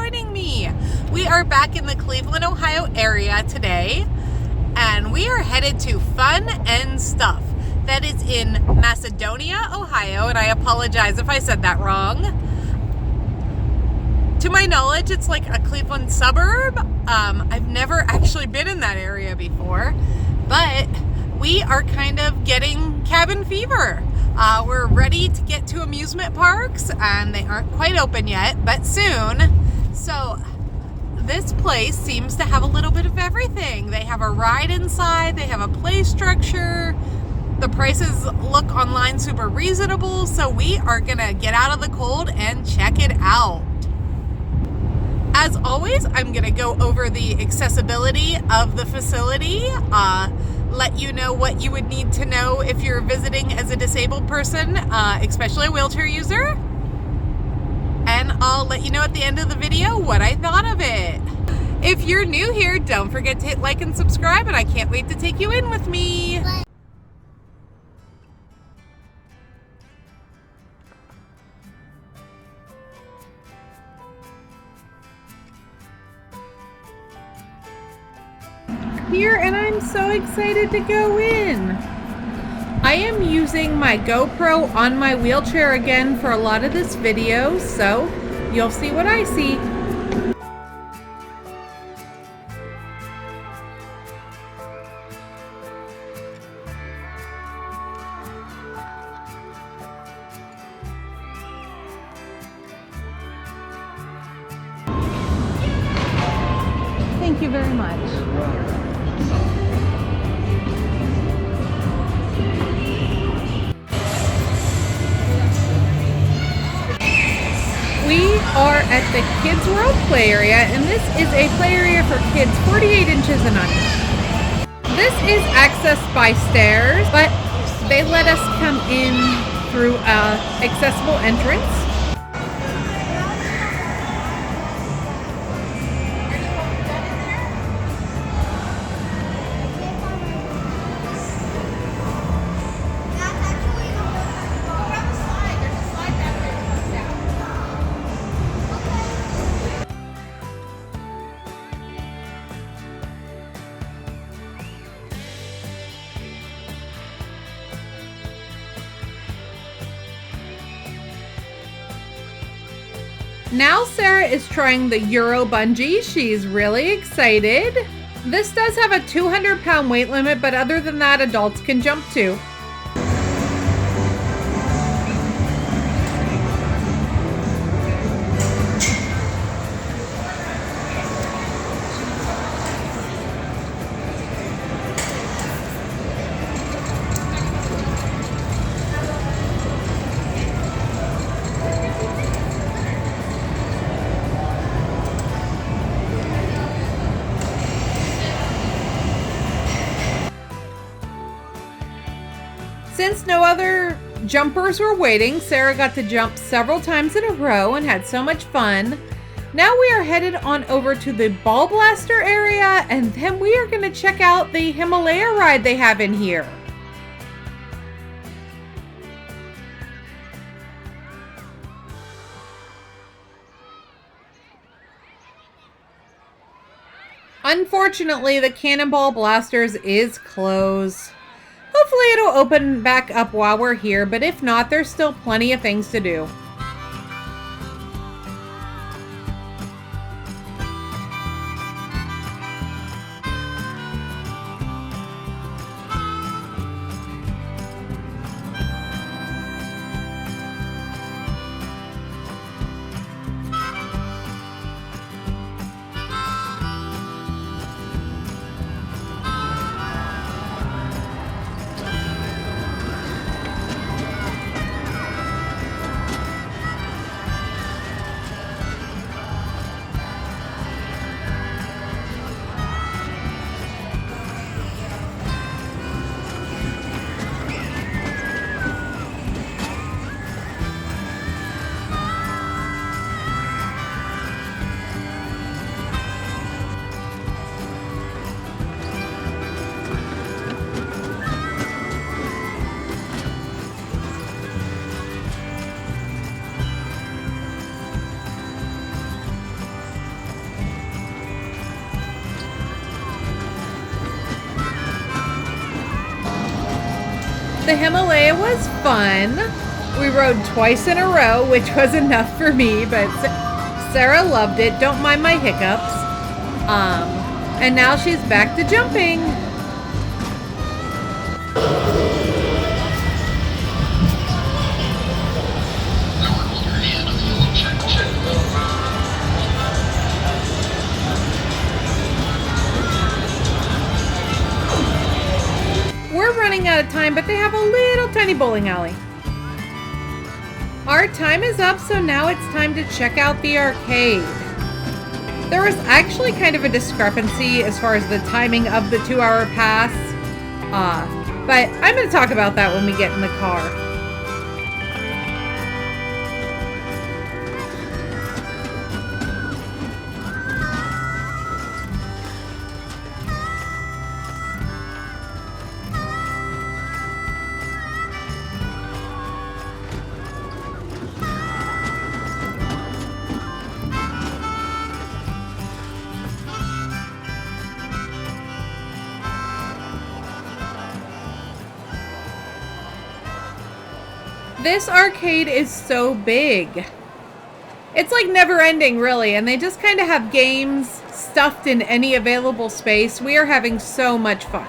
joining me. We are back in the Cleveland, Ohio area today, and we are headed to Fun and Stuff. That is in Macedonia, Ohio, and I apologize if I said that wrong. To my knowledge, it's like a Cleveland suburb. I've never actually been in that area before, but we are kind of getting cabin fever. We're ready to get to amusement parks, and they aren't quite open yet, but soon. So this place seems to have a little bit of everything. They have a ride inside, they have a play structure. The prices look online super reasonable, so we are gonna get out of the cold and check it out. As always, I'm gonna go over the accessibility of the facility, let you know what you would need to know if you're visiting as a disabled person, especially a wheelchair user. And I'll let you know at the end of the video what I thought of it. If you're new here, don't forget to hit like and subscribe, and I can't wait to take you in with me. Here, and I'm so excited to go in. I am using my GoPro on my wheelchair again for a lot of this video, so you'll see what I see. Thank you very much. We are at the Kids World play area, and this is a play area for kids 48 inches and under. This is accessed by stairs, but they let us come in through an accessible entrance. Now Sarah is trying the Euro bungee. She's really excited. This does have a 200-pound weight limit, but other than that, adults can jump too. Since no other jumpers were waiting, Sarah got to jump several times in a row and had so much fun. Now we are headed on over to the ball blaster area, and then we are going to check out the Himalaya ride they have in here. Unfortunately, the Cannonball Blasters is closed. Hopefully it'll open back up while we're here, but if not, there's still plenty of things to do. The Himalaya was fun. We rode twice in a row, which was enough for me, but Sarah loved it. Don't mind my hiccups. And now she's back to jumping. We're running out of time, but they have a little tiny bowling alley. Our time is up, so now it's time to check out the arcade. There was actually kind of a discrepancy as far as the timing of the 2-hour pass, but I'm going to talk about that when we get in the car. This arcade is so big. It's like never ending, really, and they just kind of have games stuffed in any available space. We are having so much fun.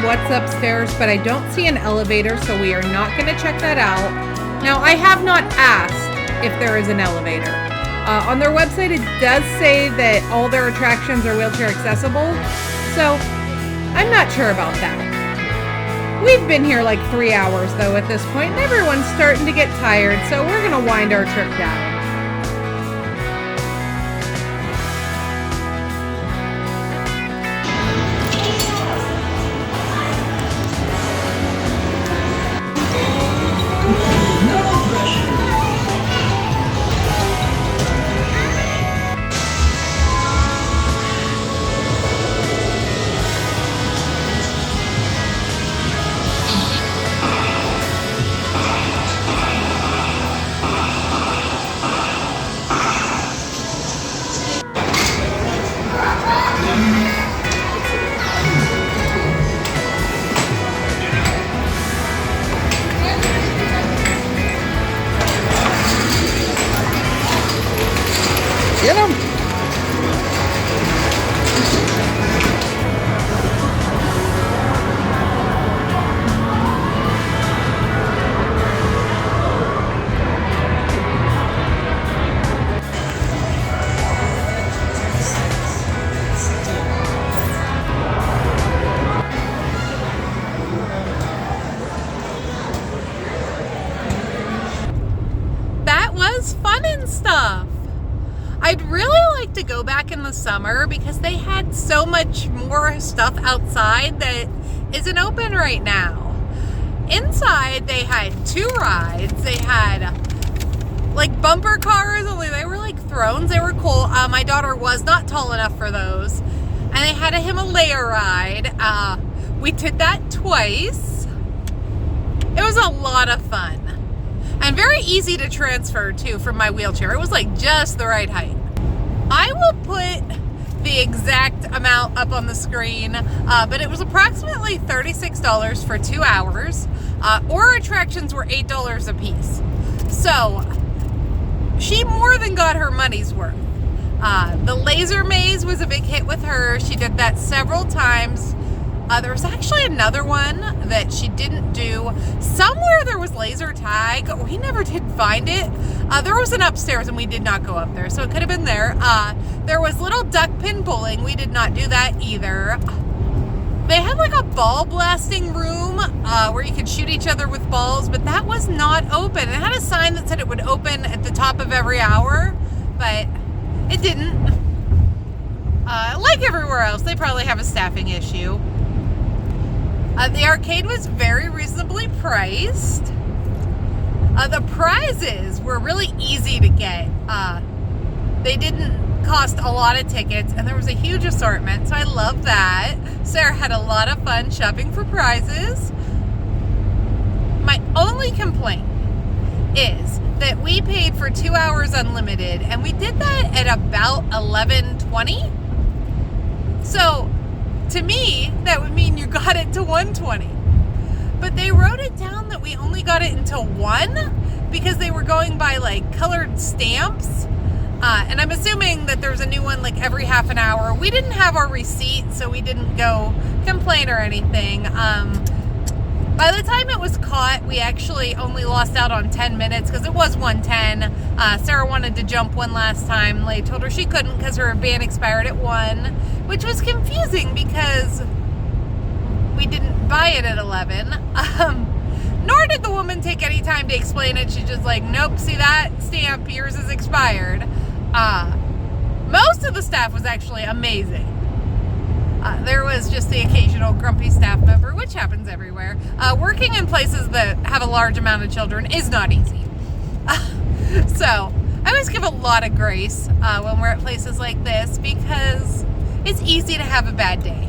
What's upstairs, but I don't see an elevator, so we are not going to check that out. Now, I have not asked if there is an elevator. On their website, it does say that all their attractions are wheelchair accessible, so I'm not sure about that. We've been here like 3 hours, though, at this point, and everyone's starting to get tired, so we're going to wind our trip down. Get him! That was fun and stuff. I'd really like to go back in the summer because they had so much more stuff outside that isn't open right now. Inside, they had 2 rides. They had like bumper cars, only they were like thrones. They were cool. My daughter was not tall enough for those. And they had a Himalaya ride. We did that twice. It was a lot of fun. And very easy to transfer too from my wheelchair. It was like just the right height. I will put the exact amount up on the screen, but it was approximately $36 for 2 hours. or attractions were $8 a piece. So she more than got her money's worth. The laser maze was a big hit with her. She did that several times. There was actually another one that she didn't do. Somewhere there was laser tag. We never did find it. There was an upstairs and we did not go up there, so it could have been there. There was little duck pin bowling. We did not do that either. They had like a ball blasting room where you could shoot each other with balls, but that was not open. It had a sign that said it would open at the top of every hour, but it didn't. Like everywhere else, they probably have a staffing issue. The arcade was very reasonably priced. The prizes were really easy to get. They didn't cost a lot of tickets, and there was a huge assortment, so I love that. Sarah had a lot of fun shopping for prizes. My only complaint is that we paid for 2 hours unlimited, and we did that at about 11:20. So to me, that would mean you got it to 1:20. But they wrote it down that we only got it until 1 because they were going by like colored stamps. And I'm assuming that there's a new one like every half an hour. We didn't have our receipt, so we didn't go complain or anything. By the time it was caught, we actually only lost out on 10 minutes because it was 1:10. Sarah wanted to jump one last time. Lay told her she couldn't because her ban expired at 1, which was confusing because we didn't buy it at 11. Nor did the woman take any time to explain it. She's just like, nope, see that stamp, yours is expired. Most of the staff was actually amazing. There was just the occasional grumpy staff member, which happens everywhere. Working in places that have a large amount of children is not easy. So I always give a lot of grace when we're at places like this because it's easy to have a bad day.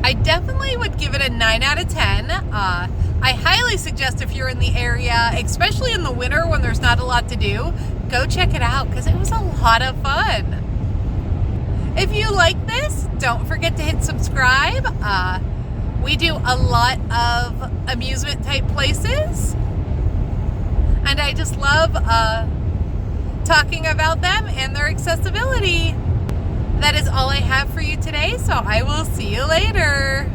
I definitely would give it a 9 out of 10. I highly suggest if you're in the area, especially in the winter when there's not a lot to do, go check it out because it was a lot of fun. If you like this, don't forget to hit subscribe. We do a lot of amusement type places, and I just love talking about them and their accessibility. That is all I have for you today, so I will see you later.